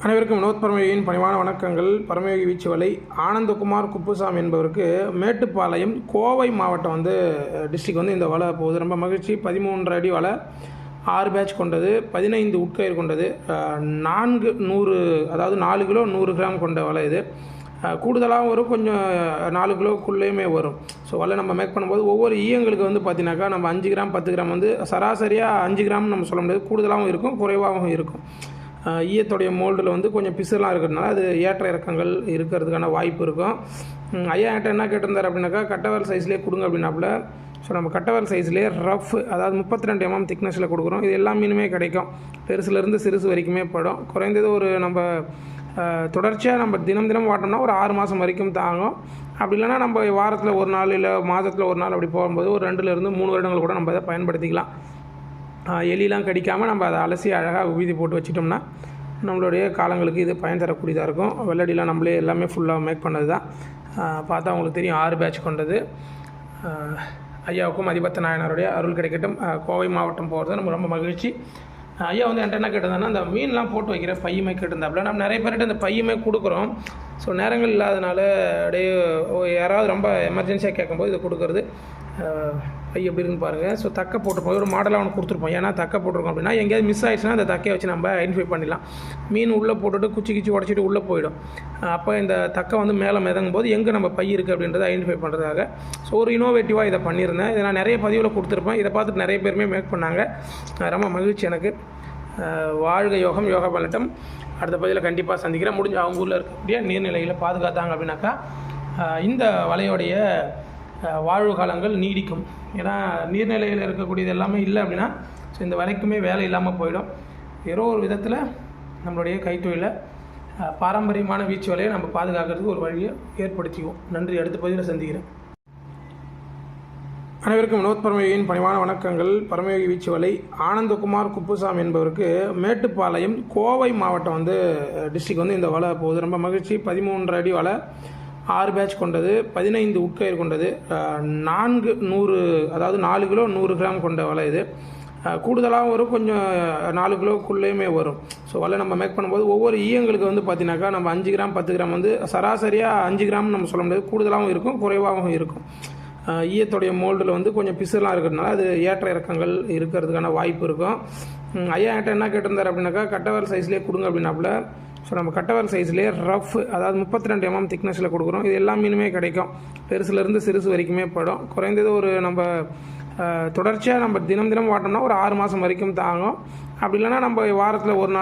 அனைவருக்கும் வினோத் பரமயோகியின் பணிவான வணக்கங்கள். பரமயோகி வீச்சு வலை ஆனந்தகுமார் குப்புசாமி என்பவருக்கு மேட்டுப்பாளையம் கோவை மாவட்டம் டிஸ்ட்ரிக் இந்த வலை போகுது. ரொம்ப மகிழ்ச்சி. 13 அடி வலை, 6 பேட்ச் கொண்டது, 15 உட்கயிறு கொண்டது, 400 அதாவது 4 கிலோ 100 கிராம் கொண்ட வலை. இது கூடுதலாகவும் வரும், கொஞ்சம் 4 கிலோக்குள்ளேயுமே வரும். ஸோ வலை நம்ம மேக் பண்ணும்போது ஒவ்வொரு ஈயங்களுக்கு பார்த்தீங்கன்னாக்கா நம்ம 5 கிராம் 10 கிராம் சராசரியாக 5 கிராம் நம்ம சொல்ல முடியாது. கூடுதலாகவும் இருக்கும், குறைவாகவும் இருக்கும். ஈயத்துடைய மோல்டில் கொஞ்சம் பிசுலாம் இருக்கிறதுனால அது ஏற்ற இறக்கங்கள் இருக்கிறதுக்கான வாய்ப்பு இருக்கும். ஐயா என்கிட்ட என்ன கேட்டிருந்தார் அப்படின்னாக்கா, கட்டவல் சைஸ்லேயே கொடுங்க அப்படின்னாப்புல. ஸோ நம்ம கட்டவல் சைஸ்லேயே ரஃப், அதாவது 32 mm திக்னஸில் கொடுக்குறோம். இது எல்லா மீனுமே கிடைக்கும், பெருசுலேருந்து சிறுசு வரைக்குமே படும். குறைந்தது ஒரு நம்ம தொடர்ச்சியாக நம்ம தினம் வாட்டோம்னா ஒரு 6 மாதம் வரைக்கும் தாங்கும். அப்படி இல்லைனா நம்ம வாரத்தில் ஒரு நாள் இல்லை மாதத்தில் ஒரு நாள் அப்படி போகும்போது ஒரு 2 3 வருடங்கள் கூட நம்ம இதை பயன்படுத்திக்கலாம். எலிலாம் கடிக்காமல் நம்ம அதை அலசி அழகாக உபீதி போட்டு வச்சிட்டோம்னா நம்மளுடைய காலங்களுக்கு இது பயன் தரக்கூடியதாக இருக்கும். வெள்ளடிலாம் நம்மளே எல்லாமே ஃபுல்லாக மேக் பண்ணது தான். பார்த்தா உங்களுக்கு தெரியும், 6 பேட்ச் கொண்டது. ஐயாவுக்கும் அதிபத்த நாயனாருடைய அருள் கிடைக்கட்டும். கோவை மாவட்டம் போகிறது நம்ம ரொம்ப மகிழ்ச்சி. ஐயா என்கிட்ட என்ன கேட்டிருந்தாங்கன்னா, அந்த மீன்லாம் போட்டு வைக்கிற பையுமே கேட்டிருந்தாப்புல. நம்ம நிறைய பேர்கிட்ட இந்த பையுமே கொடுக்குறோம். ஸோ நேரங்கள் இல்லாதனால அப்படியே யாராவது ரொம்ப எமர்ஜென்சியாக கேட்கும்போது இது கொடுக்குறது. பை எப்படி இருக்குன்னு பாருங்கள். ஸோ தக்கை போட்டிருப்போம், ஒரு மாடலாக ஒன்று கொடுத்துருப்போம். ஏன்னா தக்கை போட்டிருக்கோம் அப்படின்னா எங்கேயாவது மிஸ் ஆகிடுச்சுன்னா அந்த தக்கையை வச்சு நம்ம ஐடென்டிஃபை பண்ணிடலாம். மீன் உள்ளே போட்டுட்டு குச்சி உடச்சிட்டு உள்ளே போயிடும். அப்போ இந்த தக்கை மேலே மிதங்கும் போது எங்கே நம்ம பை இருக்குது அப்படின்றத ஐடென்டிஃபை பண்ணுறதுக்காக ஸோ ஒரு இனோவேட்டிவாக இதை பண்ணியிருந்தேன். இதை நான் நிறைய பதிவில் கொடுத்துருப்பேன். இதை பார்த்துட்டு நிறைய பேருமே மேக் பண்ணாங்க. ரொம்ப மகிழ்ச்சி எனக்கு. வாழ்க யோகம், யோகா பலட்டம். அடுத்த பதிவில் கண்டிப்பாக சந்திக்கிறேன். முடிஞ்ச அவங்க ஊரில் இருக்கக்கூடிய நீர்நிலைகளை பாதுகாத்தாங்க அப்படின்னாக்கா இந்த வலையோடைய வாழ்வு காலங்கள் நீடிக்கும். ஏன்னா நீர்நிலையில் இருக்கக்கூடியது எல்லாமே இல்லை அப்படின்னா ஸோ இந்த வரைக்குமே வேலை இல்லாமல் போயிடும். ஏதோ ஒரு விதத்தில் நம்மளுடைய கைத்தொழிலை பாரம்பரியமான வீச்சு வலையை நம்ம பாதுகாக்கிறதுக்கு ஒரு வழியை ஏற்படுத்திக்குவோம். நன்றி. அடுத்த பதிவில் சந்திக்கிறேன். அனைவருக்கும் வினோத் பரமயோகியின் பணிவான வணக்கங்கள். பரமயோகி வீச்சு வலை ஆனந்தகுமார் குப்புசாமி என்பவருக்கு மேட்டுப்பாளையம் கோவை மாவட்டம் டிஸ்ட்ரிக் இந்த வலை போகுது. ரொம்ப மகிழ்ச்சி. 13 அடி வலை, 6 பேட்ச் கொண்டது, 15 உட்கயிறு கொண்டது, 400 அதாவது 4 கிலோ 100 கிராம் கொண்ட வலை. இது கூடுதலாகவும் வரும், கொஞ்சம் 4 கிலோக்குள்ளேயுமே வரும். ஸோ வலை நம்ம மேக் பண்ணும்போது ஒவ்வொரு ஈயங்களுக்கு பார்த்தீங்கன்னாக்கா நம்ம 5 கிராம் 10 கிராம் சராசரியாக 5 கிராம் நம்ம சொல்ல முடியாது. கூடுதலாகவும் இருக்கும், குறைவாகவும் இருக்கும். ஈயத்துடைய மோல்டில் கொஞ்சம் பிசுலாம் இருக்கிறதுனால அது ஏற்ற இறக்கங்கள் இருக்கிறதுக்கான வாய்ப்பு இருக்கும். ஐயா என்கிட்ட என்ன கேட்டிருந்தார் அப்படின்னாக்கா, கட்டவல் சைஸ்லேயே கொடுங்க அப்படின்னாப்புல. ஸோ நம்ம கட்டவல் சைஸ்லேயே ரஃப், அதாவது 32 mm திக்னஸில் கொடுக்குறோம். இது எல்லா மீனுமே கிடைக்கும், பெருசுலேருந்து சிறுசு வரைக்குமே படும். குறைந்தது ஒரு நம்ம தொடர்ச்சியாக நம்ம தினம் வாட்டோம்னா ஒரு 6 மாதம் வரைக்கும் தாங்கும். அப்படி இல்லைனா நம்ம வாரத்தில் ஒரு நாள்